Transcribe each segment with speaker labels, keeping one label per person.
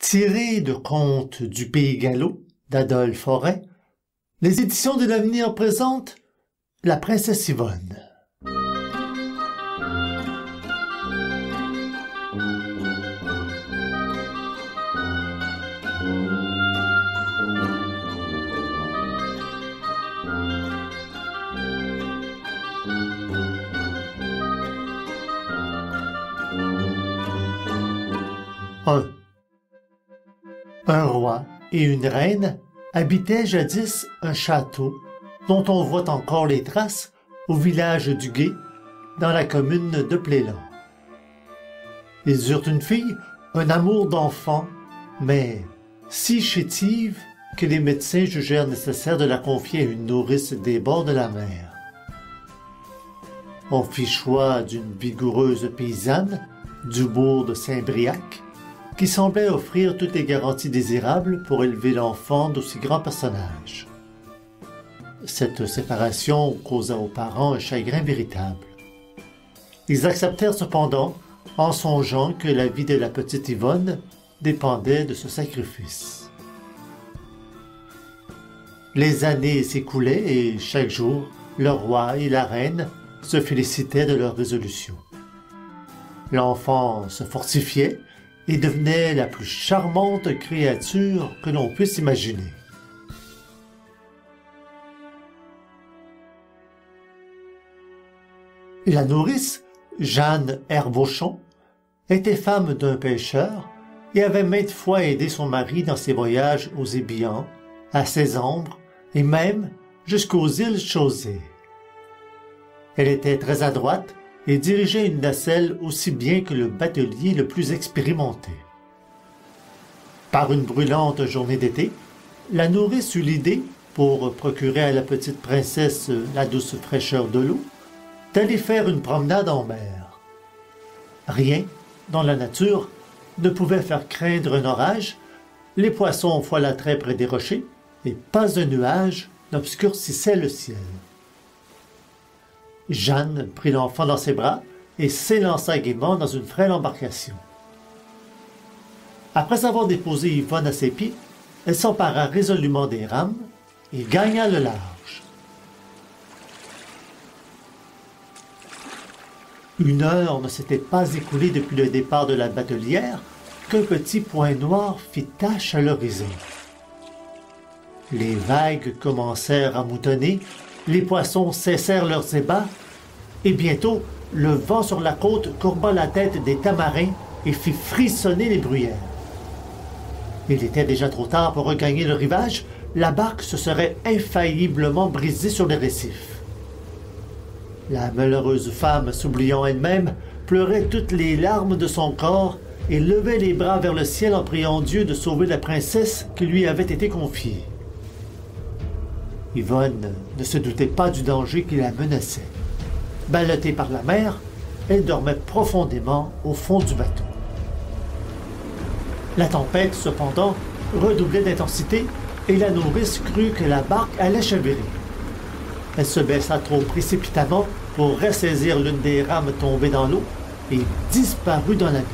Speaker 1: Tiré de Contes du Pays Gallo d'Adolphe Forêt, les éditions de l'Avenir présentent La princesse Yvonne. Un roi et une reine habitaient jadis un château dont on voit encore les traces au village du Gué, dans la commune de Plélan. Ils eurent une fille, un amour d'enfant, mais si chétive que les médecins jugèrent nécessaire de la confier à une nourrice des bords de la mer. On fit choix d'une vigoureuse paysanne du bourg de Saint-Briac, qui semblait offrir toutes les garanties désirables pour élever l'enfant d'aussi grands personnages. Cette séparation causa aux parents un chagrin véritable. Ils acceptèrent cependant, en songeant que la vie de la petite Yvonne dépendait de ce sacrifice. Les années s'écoulaient et chaque jour, le roi et la reine se félicitaient de leur résolution. L'enfant se fortifiait et devenait la plus charmante créature que l'on puisse imaginer. La nourrice, Jeanne Herbauchon, était femme d'un pêcheur et avait maintes fois aidé son mari dans ses voyages aux Ébillans, à Sésambre et même jusqu'aux îles Chausée. Elle était très adroite et dirigeait une nacelle aussi bien que le batelier le plus expérimenté. Par une brûlante journée d'été, la nourrice eut l'idée, pour procurer à la petite princesse la douce fraîcheur de l'eau, d'aller faire une promenade en mer. Rien, dans la nature, ne pouvait faire craindre un orage, les poissons folâtraient près des rochers, et pas un nuage n'obscurcissait le ciel. Jeanne prit l'enfant dans ses bras et s'élança gaiement dans une frêle embarcation. Après avoir déposé Yvonne à ses pieds, elle s'empara résolument des rames et gagna le large. Une heure ne s'était pas écoulée depuis le départ de la batelière qu'un petit point noir fit tache à l'horizon. Les vagues commencèrent à moutonner, les poissons cessèrent leurs ébats, et bientôt, le vent sur la côte courba la tête des tamarins et fit frissonner les bruyères. Il était déjà trop tard pour regagner le rivage, la barque se serait infailliblement brisée sur les récifs. La malheureuse femme, s'oubliant elle-même, pleurait toutes les larmes de son corps et levait les bras vers le ciel en priant Dieu de sauver la princesse qui lui avait été confiée. Yvonne ne se doutait pas du danger qui la menaçait. Ballottée par la mer, elle dormait profondément au fond du bateau. La tempête, cependant, redoublait d'intensité et la nourrice crut que la barque allait chavirer. Elle se baissa trop précipitamment pour ressaisir l'une des rames tombées dans l'eau et disparut dans la nuit.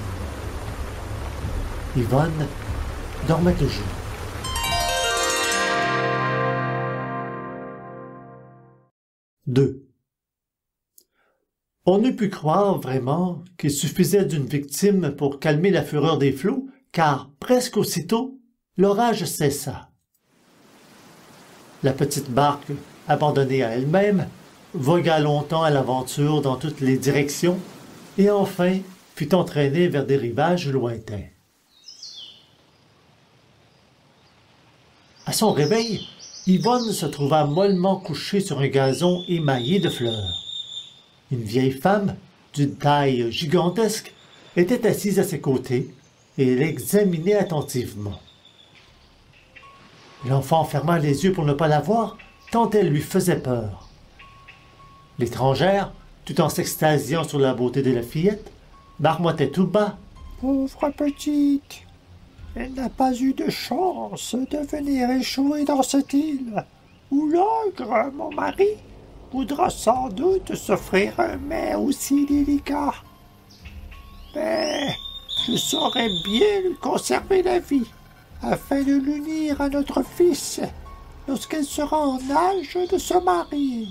Speaker 1: Yvonne dormait toujours. On eût pu croire vraiment qu'il suffisait d'une victime pour calmer la fureur des flots, car presque aussitôt, l'orage cessa. La petite barque, abandonnée à elle-même, vogua longtemps à l'aventure dans toutes les directions et enfin fut entraînée vers des rivages lointains. À son réveil, Yvonne se trouva mollement couchée sur un gazon émaillé de fleurs. Une vieille femme, d'une taille gigantesque, était assise à ses côtés et l'examinait attentivement. L'enfant ferma les yeux pour ne pas la voir, tant elle lui faisait peur. L'étrangère, tout en s'extasiant sur la beauté de la fillette, marmottait tout bas.
Speaker 2: « Pauvre petite, elle n'a pas eu de chance de venir échouer dans cette île, où l'ogre, mon mari, voudra sans doute s'offrir un mets aussi délicat. Mais je saurais bien lui conserver la vie, afin de l'unir à notre fils lorsqu'elle sera en âge de se marier.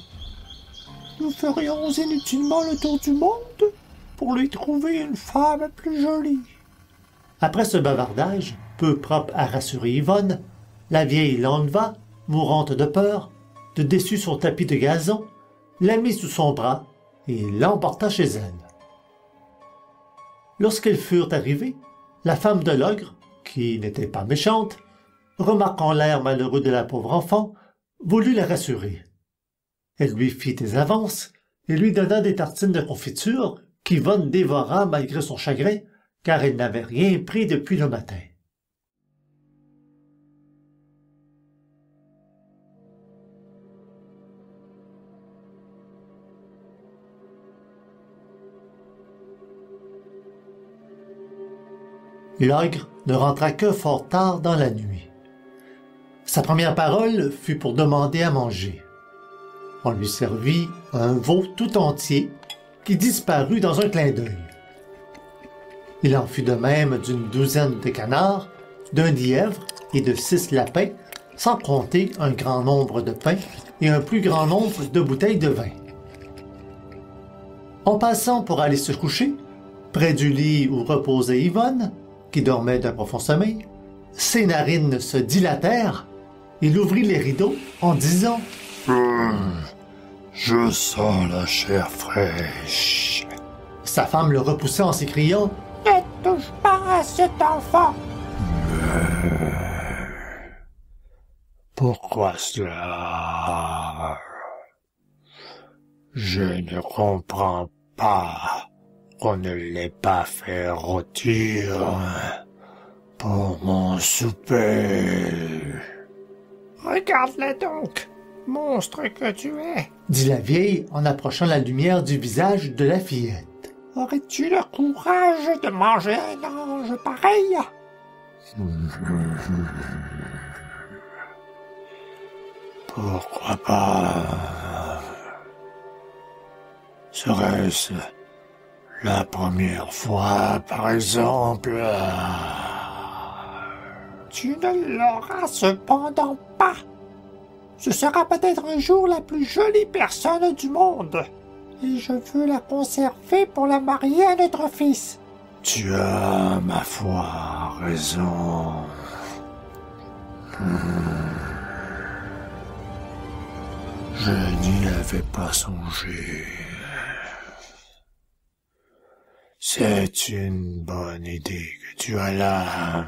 Speaker 2: Nous ferions inutilement le tour du monde pour lui trouver une femme plus jolie. »
Speaker 1: Après ce bavardage, peu propre à rassurer Yvonne, la vieille l'enleva, mourante de peur, de dessus son tapis de gazon, la mit sous son bras et l'emporta chez elle. Lorsqu'elles furent arrivées, la femme de l'ogre, qui n'était pas méchante, remarquant l'air malheureux de la pauvre enfant, voulut la rassurer. Elle lui fit des avances et lui donna des tartines de confiture qu'Yvonne dévora malgré son chagrin, car elle n'avait rien pris depuis le matin. L'ogre ne rentra que fort tard dans la nuit. Sa première parole fut pour demander à manger. On lui servit un veau tout entier qui disparut dans un clin d'œil. Il en fut de même d'une douzaine de canards, d'un lièvre et de 6 lapins, sans compter un grand nombre de pains et un plus grand nombre de bouteilles de vin. En passant pour aller se coucher, près du lit où reposait Yvonne, qui dormait d'un profond sommeil, ses narines se dilatèrent. Il ouvrit les rideaux en disant
Speaker 2: « Je sens la chair fraîche. »
Speaker 1: Sa femme le repoussa en s'écriant
Speaker 2: « Ne touche pas à cet enfant. » Mais pourquoi cela? Je ne comprends pas qu'on ne l'ait pas fait rôtir pour mon souper. Regarde-la donc, monstre que tu es,
Speaker 1: dit la vieille en approchant la lumière du visage de la fillette.
Speaker 2: Aurais-tu le courage de manger un ange pareil? Pourquoi pas? Serait-ce la première fois, par exemple? Tu ne l'auras cependant pas. Ce sera peut-être un jour la plus jolie personne du monde. Et je veux la conserver pour la marier à notre fils. Tu as, ma foi, raison. Je n'y avais pas songé. C'est une bonne idée que tu as là.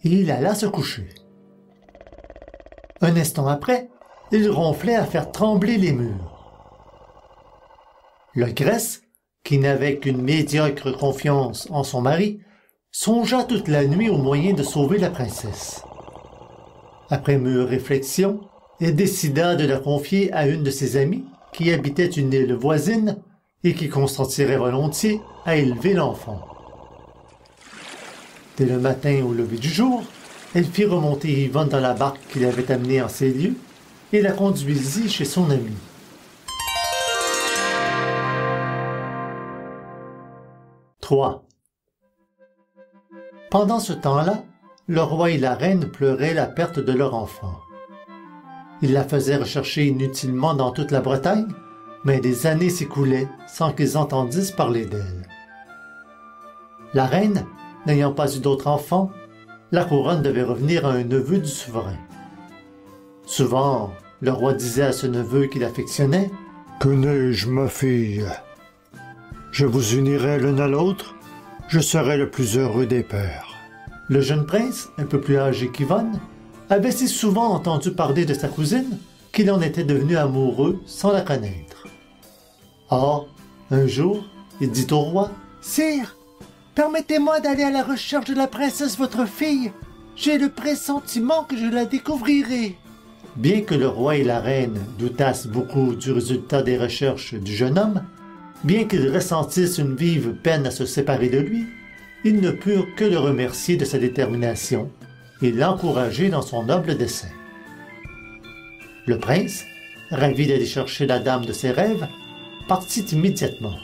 Speaker 1: Et il alla se coucher. Un instant après, il ronflait à faire trembler les murs. L'ogresse, qui n'avait qu'une médiocre confiance en son mari, songea toute la nuit au moyen de sauver la princesse. Après mûre réflexion, elle décida de la confier à une de ses amies qui habitait une île voisine et qui consentirait volontiers à élever l'enfant. Dès le matin au lever du jour, elle fit remonter Yvonne dans la barque qu'il avait amenée en ces lieux et la conduisit chez son amie. Trois. Pendant ce temps-là, le roi et la reine pleuraient la perte de leur enfant. Ils la faisaient rechercher inutilement dans toute la Bretagne, mais des années s'écoulaient sans qu'ils entendissent parler d'elle. La reine, n'ayant pas eu d'autre enfant, la couronne devait revenir à un neveu du souverain. Souvent, le roi disait à ce neveu qu'il affectionnait «
Speaker 2: Que n'ai-je, ma fille? Je vous unirai l'un à l'autre, je serai le plus heureux des pères. »
Speaker 1: Le jeune prince, un peu plus âgé qu'Yvonne, avait si souvent entendu parler de sa cousine qu'il en était devenu amoureux sans la connaître. Or, un jour, il dit au roi « Sire, permettez-moi d'aller à la recherche de la princesse votre fille. J'ai le pressentiment que je la découvrirai. » Bien que le roi et la reine doutassent beaucoup du résultat des recherches du jeune homme, bien qu'ils ressentissent une vive peine à se séparer de lui, ils ne purent que le remercier de sa détermination et l'encourager dans son noble dessein. Le prince, ravi d'aller chercher la dame de ses rêves, partit immédiatement.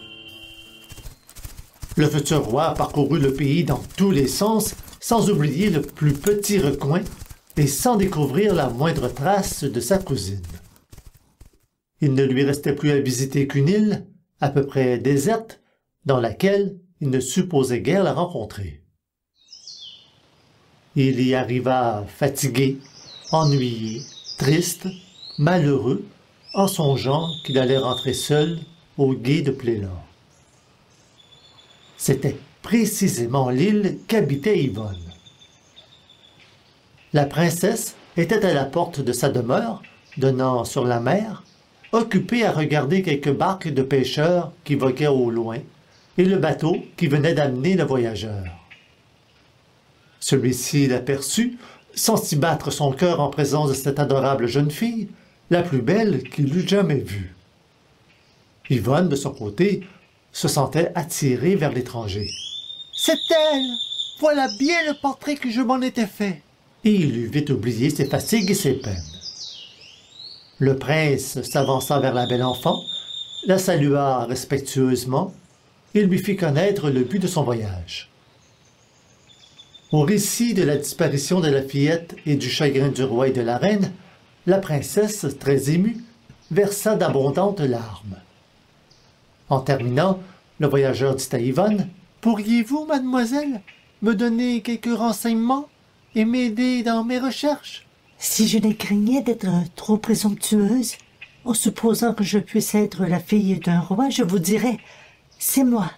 Speaker 1: Le futur roi parcourut le pays dans tous les sens, sans oublier le plus petit recoin et sans découvrir la moindre trace de sa cousine. Il ne lui restait plus à visiter qu'une île, à peu près déserte, dans laquelle il ne supposait guère la rencontrer. Il y arriva fatigué, ennuyé, triste, malheureux, en songeant qu'il allait rentrer seul au gué de Plénor. C'était précisément l'île qu'habitait Yvonne. La princesse était à la porte de sa demeure, donnant sur la mer, occupée à regarder quelques barques de pêcheurs qui voguaient au loin et le bateau qui venait d'amener le voyageur. Celui-ci l'aperçut, sentit battre son cœur en présence de cette adorable jeune fille, la plus belle qu'il eût jamais vue. Yvonne, de son côté, se sentait attirée vers l'étranger.
Speaker 3: « C'est elle! Voilà bien le portrait que je m'en étais fait! »
Speaker 1: Et il eut vite oublié ses fatigues et ses peines. Le prince s'avança vers la belle enfant, la salua respectueusement et lui fit connaître le but de son voyage. Au récit de la disparition de la fillette et du chagrin du roi et de la reine, la princesse, très émue, versa d'abondantes larmes. En terminant, le voyageur dit à Yvonne, «
Speaker 3: Pourriez-vous, mademoiselle, me donner quelques renseignements et m'aider dans mes recherches? »
Speaker 4: Si je ne craignais d'être trop présomptueuse, en supposant que je puisse être la fille d'un roi, je vous dirais, c'est moi.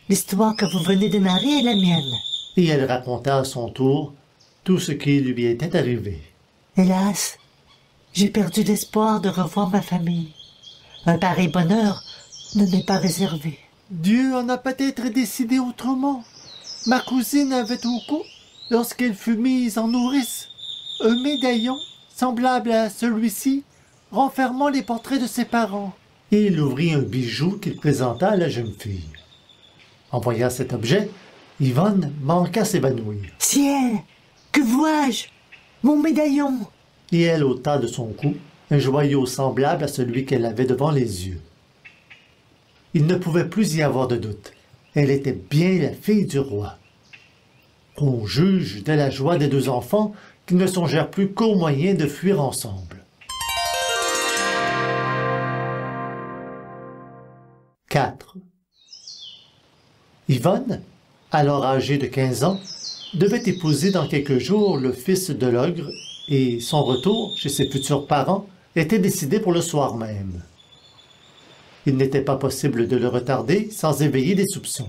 Speaker 4: L'histoire que vous venez de narrer est la mienne.
Speaker 1: Et elle raconta à son tour tout ce qui lui était arrivé.
Speaker 4: Hélas, j'ai perdu l'espoir de revoir ma famille. Un pareil bonheur ne m'est pas réservé.
Speaker 3: Dieu en a peut-être décidé autrement. Ma cousine avait au cou, lorsqu'elle fut mise en nourrice, un médaillon semblable à celui-ci, renfermant les portraits de ses parents.
Speaker 1: Et il ouvrit un bijou qu'il présenta à la jeune fille. En voyant cet objet, Yvonne manqua s'évanouir.
Speaker 4: « Ciel! Que vois-je? Mon médaillon! »
Speaker 1: Et elle ôta de son cou un joyau semblable à celui qu'elle avait devant les yeux. Il ne pouvait plus y avoir de doute. Elle était bien la fille du roi. On juge de la joie des deux enfants qui ne songèrent plus qu'au moyen de fuir ensemble. 4. Yvonne, alors âgée de 15 ans, devait épouser dans quelques jours le fils de l'ogre et son retour chez ses futurs parents était décidé pour le soir même. Il n'était pas possible de le retarder sans éveiller des soupçons.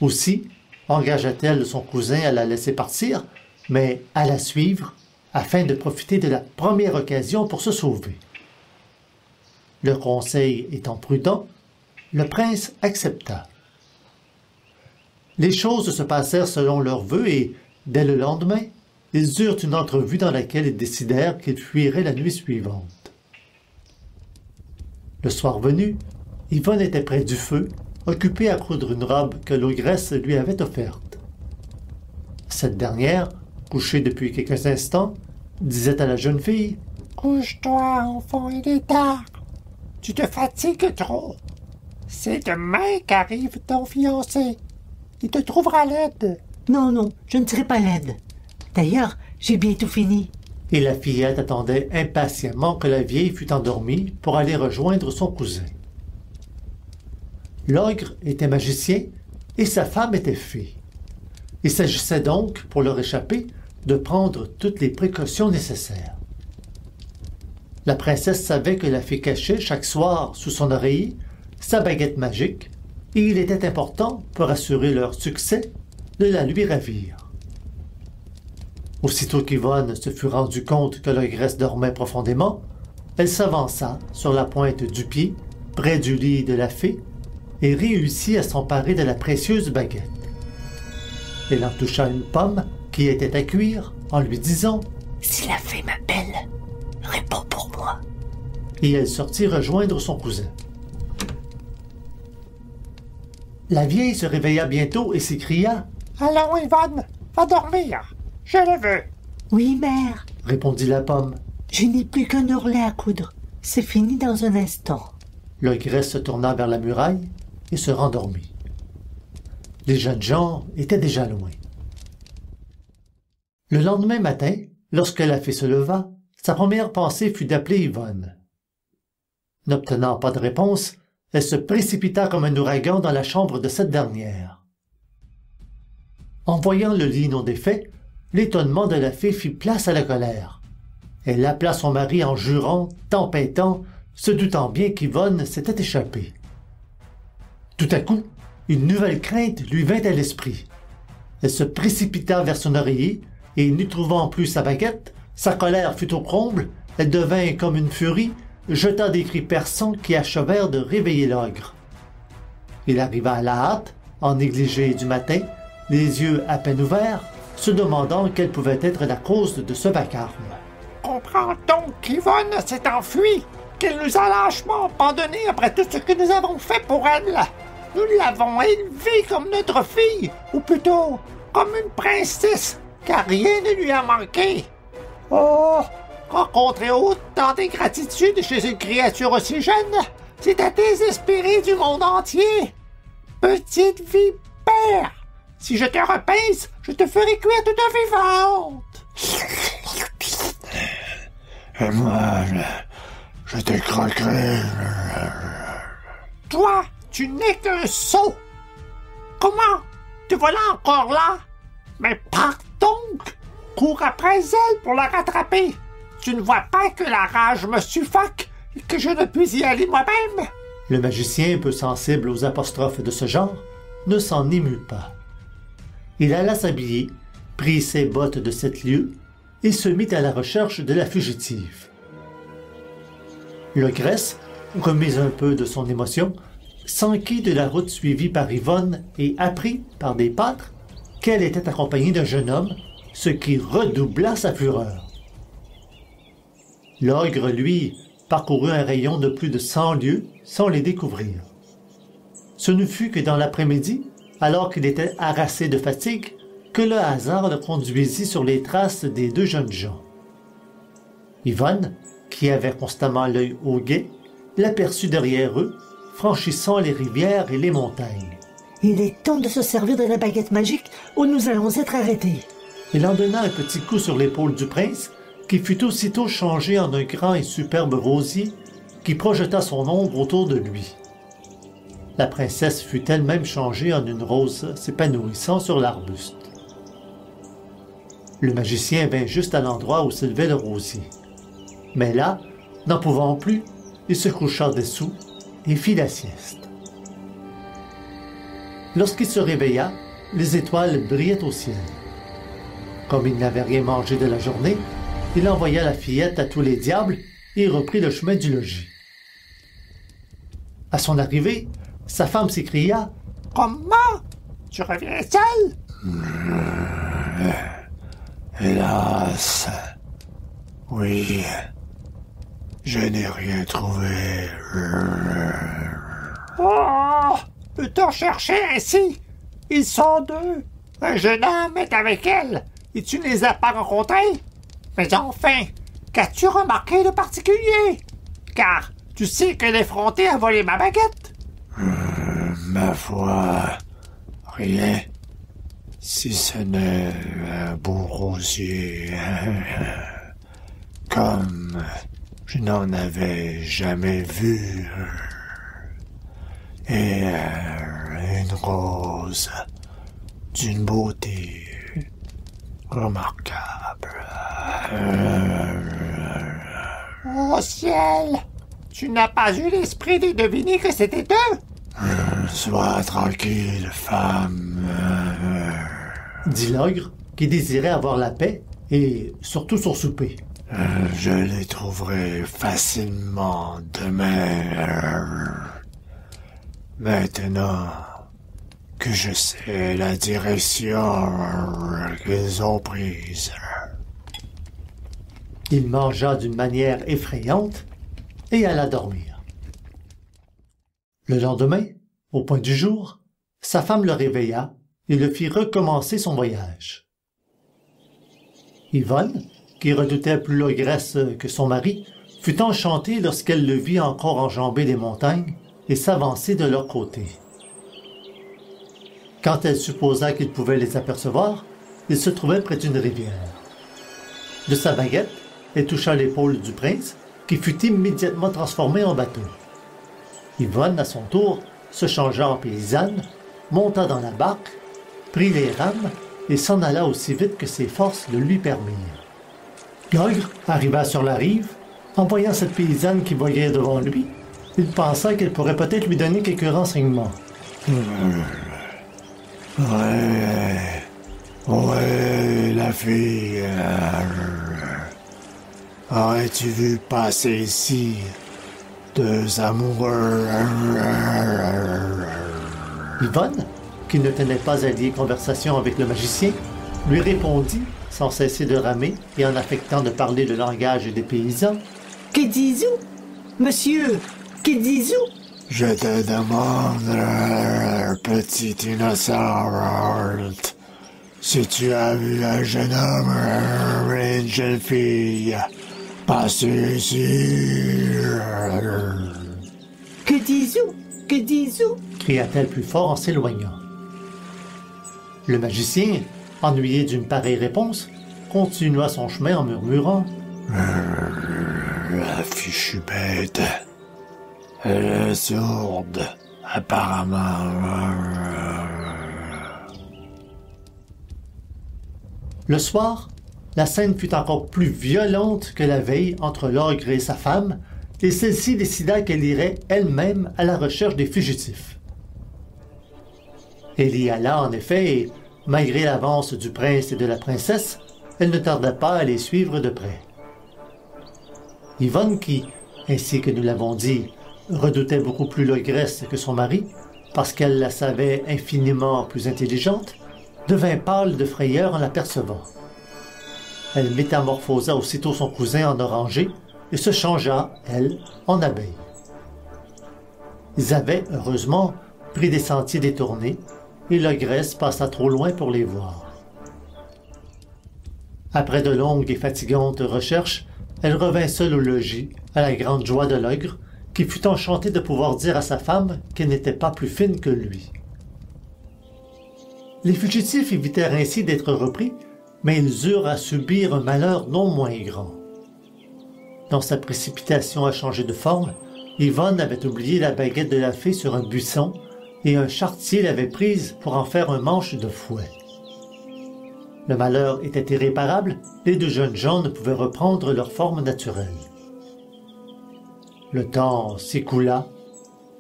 Speaker 1: Aussi engagea-t-elle son cousin à la laisser partir, mais à la suivre afin de profiter de la première occasion pour se sauver. Le conseil étant prudent, le prince accepta. Les choses se passèrent selon leurs vœux et, dès le lendemain, ils eurent une entrevue dans laquelle ils décidèrent qu'ils fuiraient la nuit suivante. Le soir venu, Yvonne était près du feu, occupée à coudre une robe que l'ogresse lui avait offerte. Cette dernière, couchée depuis quelques instants, disait à la jeune fille,
Speaker 2: « Couche-toi, enfant, il est tard. Tu te fatigues trop. C'est demain qu'arrive ton fiancé. Il te trouvera laide. »
Speaker 4: « Non, non, je ne serai pas laide. D'ailleurs, j'ai bientôt fini. »
Speaker 1: Et la fillette attendait impatiemment que la vieille fût endormie pour aller rejoindre son cousin. L'ogre était magicien et sa femme était fée. Il s'agissait donc, pour leur échapper, de prendre toutes les précautions nécessaires. La princesse savait que la fée cachait chaque soir sous son oreiller sa baguette magique et il était important, pour assurer leur succès, de la lui ravir. Aussitôt qu'Yvonne se fut rendue compte que l'ogresse dormait profondément, elle s'avança sur la pointe du pied, près du lit de la fée, et réussit à s'emparer de la précieuse baguette. Elle en toucha une pomme qui était à cuire en lui disant
Speaker 4: « Si la fée m'appelle, réponds pour moi. »
Speaker 1: Et elle sortit rejoindre son cousin. La vieille se réveilla bientôt et s'écria
Speaker 2: « Allons, Yvonne, va dormir. Je le veux. »
Speaker 4: « Oui, mère, »
Speaker 1: répondit la pomme.
Speaker 4: « Je n'ai plus qu'un ourlet à coudre. C'est fini dans un instant. »
Speaker 1: L'ogresse se tourna vers la muraille et se rendormit. Les jeunes gens étaient déjà loin. Le lendemain matin, lorsque la fée se leva, sa première pensée fut d'appeler Yvonne. N'obtenant pas de réponse, elle se précipita comme un ouragan dans la chambre de cette dernière. En voyant le lit non défait, l'étonnement de la fée fit place à la colère. Elle appela son mari en jurant, tempêtant, se doutant bien qu'Yvonne s'était échappée. Tout à coup, une nouvelle crainte lui vint à l'esprit. Elle se précipita vers son oreiller, et n'y trouvant plus sa baguette, sa colère fut au comble, elle devint comme une furie, jeta des cris perçants qui achevèrent de réveiller l'ogre. Il arriva à la hâte, en négligé du matin, les yeux à peine ouverts, se demandant quelle pouvait être la cause de ce vacarme.
Speaker 2: Comprends donc qu'Yvonne s'est enfuie, qu'elle nous a lâchement abandonnés après tout ce que nous avons fait pour elle. Nous l'avons élevée comme notre fille, ou plutôt comme une princesse, car rien ne lui a manqué. Oh, rencontrer autant d'ingratitude chez une créature aussi jeune, c'est à désespérer du monde entier. Petite vipère, si je te repince, je te ferai cuire toute vivante.
Speaker 5: Et moi, je te croquerai.
Speaker 2: Toi, tu n'es qu'un sot. Comment? Te voilà encore là? Mais pars donc! Cours après elle pour la rattraper. Tu ne vois pas que la rage me suffoque et que je ne puis y aller moi-même?
Speaker 1: Le magicien, peu sensible aux apostrophes de ce genre, ne s'en émut pas. Il alla s'habiller, prit ses bottes de 7 lieues et se mit à la recherche de la fugitive. L'ogresse, remise un peu de son émotion, s'enquit de la route suivie par Yvonne et apprit, par des pâtres, qu'elle était accompagnée d'un jeune homme, ce qui redoubla sa fureur. L'ogre, lui, parcourut un rayon de plus de 100 lieues sans les découvrir. Ce ne fut que dans l'après-midi, alors qu'il était harassé de fatigue, que le hasard le conduisit sur les traces des 2 jeunes gens. Yvonne, qui avait constamment l'œil au guet, l'aperçut derrière eux, franchissant les rivières et les montagnes.
Speaker 4: Il est temps de se servir de la baguette magique ou nous allons être arrêtés.
Speaker 1: Il en donna un petit coup sur l'épaule du prince, qui fut aussitôt changé en un grand et superbe rosier qui projeta son ombre autour de lui. La princesse fut elle-même changée en une rose s'épanouissant sur l'arbuste. Le magicien vint juste à l'endroit où s'élevait le rosier. Mais là, n'en pouvant plus, il se coucha dessous et fit la sieste. Lorsqu'il se réveilla, les étoiles brillaient au ciel. Comme il n'avait rien mangé de la journée, il envoya la fillette à tous les diables et reprit le chemin du logis. À son arrivée, sa femme s'écria
Speaker 2: « Comment? Tu reviens seul? »
Speaker 5: Hélas, oui, je n'ai rien trouvé.
Speaker 2: Oh! Peut-on chercher ainsi? Ils sont 2. Un jeune homme est avec elle, et tu ne les as pas rencontrés? Mais enfin, qu'as-tu remarqué de particulier? Car tu sais que l'effronté a volé ma baguette.
Speaker 5: Ma foi, rien. Si ce n'est un beau rosier, comme je n'en avais jamais vu, et une rose d'une beauté remarquable.
Speaker 2: Oh ciel! Tu n'as pas eu l'esprit de deviner que c'était eux?
Speaker 5: Sois tranquille, femme.
Speaker 1: dit l'ogre, qui désirait avoir la paix et surtout son souper.
Speaker 5: Je les trouverai facilement demain. Maintenant que je sais la direction qu'ils ont prise.
Speaker 1: Il mangea d'une manière effrayante et alla dormir. Le lendemain, au point du jour, sa femme le réveilla et le fit recommencer son voyage. Yvonne, qui redoutait plus l'ogresse que son mari, fut enchantée lorsqu'elle le vit encore enjamber les montagnes et s'avancer de leur côté. Quand elle supposa qu'il pouvait les apercevoir, il se trouvait près d'une rivière. De sa baguette, elle toucha l'épaule du prince, qui fut immédiatement transformé en bateau. Yvonne, à son tour, se changea en paysanne, monta dans la barque, prit les rames et s'en alla aussi vite que ses forces le lui permirent. L'ogre arriva sur la rive. En voyant cette paysanne qui voyait devant lui, il pensa qu'elle pourrait peut-être lui donner quelques renseignements.
Speaker 5: Ouais, la fille. Aurais-tu vu passer ici deux amoureux?
Speaker 1: Yvonne, qui ne tenait pas à lier conversation avec le magicien, lui répondit, sans cesser de ramer et en affectant de parler le langage des paysans.
Speaker 4: « Que dis-vous, monsieur? Que dis-vous? »
Speaker 5: Je te demande, petit innocent, si tu as vu un jeune homme et une jeune fille passer ici.
Speaker 4: « Que dis-vous? Que dis-vous? »
Speaker 1: cria-t-elle plus fort en s'éloignant. Le magicien, ennuyé d'une pareille réponse, continua son chemin en murmurant
Speaker 5: La fichue bête. Elle est sourde, apparemment.
Speaker 1: Le soir, la scène fut encore plus violente que la veille entre l'ogre et sa femme, et celle-ci décida qu'elle irait elle-même à la recherche des fugitifs. Elle y alla en effet, et malgré l'avance du prince et de la princesse, elle ne tarda pas à les suivre de près. Yvonne qui, ainsi que nous l'avons dit, redoutait beaucoup plus l'ogresse que son mari, parce qu'elle la savait infiniment plus intelligente, devint pâle de frayeur en l'apercevant. Elle métamorphosa aussitôt son cousin en oranger et se changea, elle, en abeille. Ils avaient, heureusement, pris des sentiers détournés, et l'ogresse passa trop loin pour les voir. Après de longues et fatigantes recherches, elle revint seule au logis, à la grande joie de l'ogre, qui fut enchanté de pouvoir dire à sa femme qu'elle n'était pas plus fine que lui. Les fugitifs évitèrent ainsi d'être repris, mais ils eurent à subir un malheur non moins grand. Dans sa précipitation à changer de forme, Yvonne avait oublié la baguette de la fée sur un buisson, et un charretier l'avait prise pour en faire un manche de fouet. Le malheur était irréparable, les deux jeunes gens ne pouvaient reprendre leur forme naturelle. Le temps s'écoula,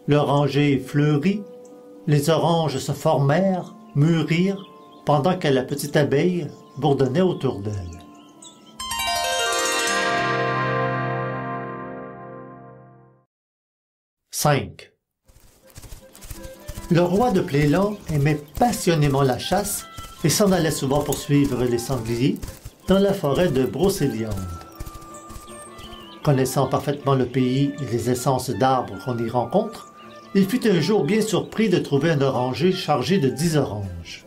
Speaker 1: l'oranger fleurit, les oranges se formèrent, mûrirent, pendant que la petite abeille bourdonnait autour d'elle. « 5. Le roi de Plélan aimait passionnément la chasse et s'en allait souvent poursuivre les sangliers dans la forêt de Brocéliande. Connaissant parfaitement le pays et les essences d'arbres qu'on y rencontre, il fut un jour bien surpris de trouver un oranger chargé de 10 oranges.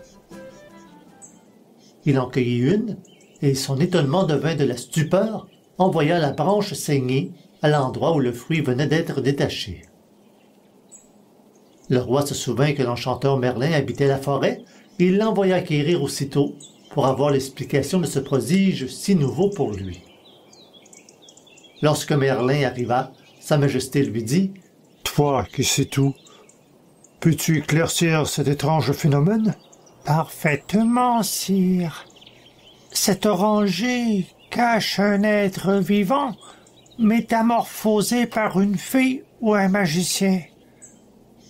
Speaker 1: Il en cueillit une, et son étonnement devint de la stupeur en voyant la branche saigner à l'endroit où le fruit venait d'être détaché. Le roi se souvint que l'enchanteur Merlin habitait la forêt, et il l'envoya quérir aussitôt pour avoir l'explication de ce prodige si nouveau pour lui. Lorsque Merlin arriva, Sa Majesté lui dit
Speaker 2: « Toi qui sais tout, peux-tu éclaircir cet étrange phénomène ?»« Parfaitement, sire. Cet oranger cache un être vivant, métamorphosé par une fée ou un magicien.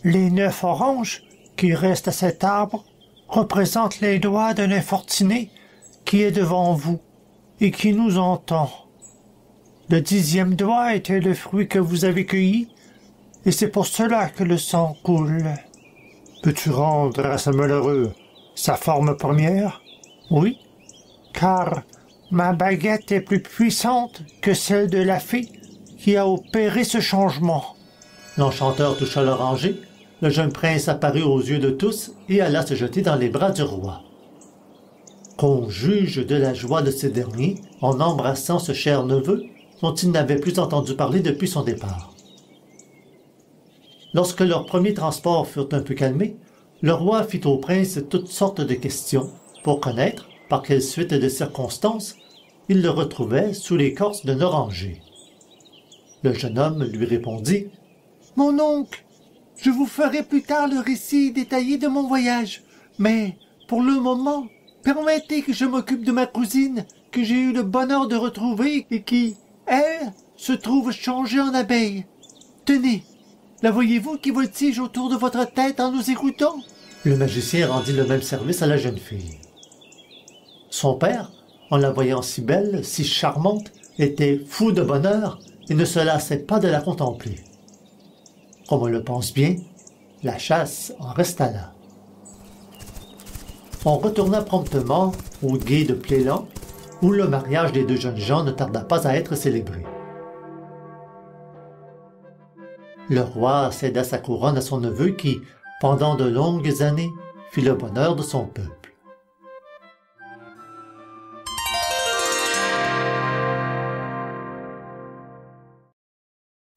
Speaker 2: Les 9 oranges qui restent à cet arbre représentent les doigts d'un infortuné qui est devant vous et qui nous entend. Le 10e doigt était le fruit que vous avez cueilli, et c'est pour cela que le sang coule. Peux-tu rendre à ce malheureux sa forme première? Oui, car ma baguette est plus puissante que celle de la fée qui a opéré ce changement. »
Speaker 1: L'enchanteur toucha l'oranger, le jeune prince apparut aux yeux de tous et alla se jeter dans les bras du roi. Qu'on juge de la joie de ce dernier en embrassant ce cher neveu dont il n'avait plus entendu parler depuis son départ. Lorsque leurs premiers transports furent un peu calmés, Le roi fit au prince toutes sortes de questions pour connaître par quelle suite de circonstances il le retrouvait sous l'écorce d'un oranger. Le jeune homme lui répondit:
Speaker 3: « Mon oncle, je vous ferai plus tard le récit détaillé de mon voyage, mais pour le moment, permettez que je m'occupe de ma cousine que j'ai eu le bonheur de retrouver et qui, elle, se trouve changée en abeille. Tenez, la voyez-vous qui voltige autour de votre tête en nous écoutant? »
Speaker 1: Le magicien rendit le même service à la jeune fille. Son père, en la voyant si belle, si charmante, était fou de bonheur et ne se lassait pas de la contempler. Comme on le pense bien, la chasse en resta là. On retourna promptement au gué de Plélan, où le mariage des deux jeunes gens ne tarda pas à être célébré. Le roi céda sa couronne à son neveu qui, pendant de longues années, fit le bonheur de son peuple.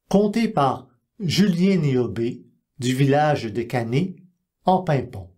Speaker 1: Conté par Julien Niobé du village de Canet, en Pimpon.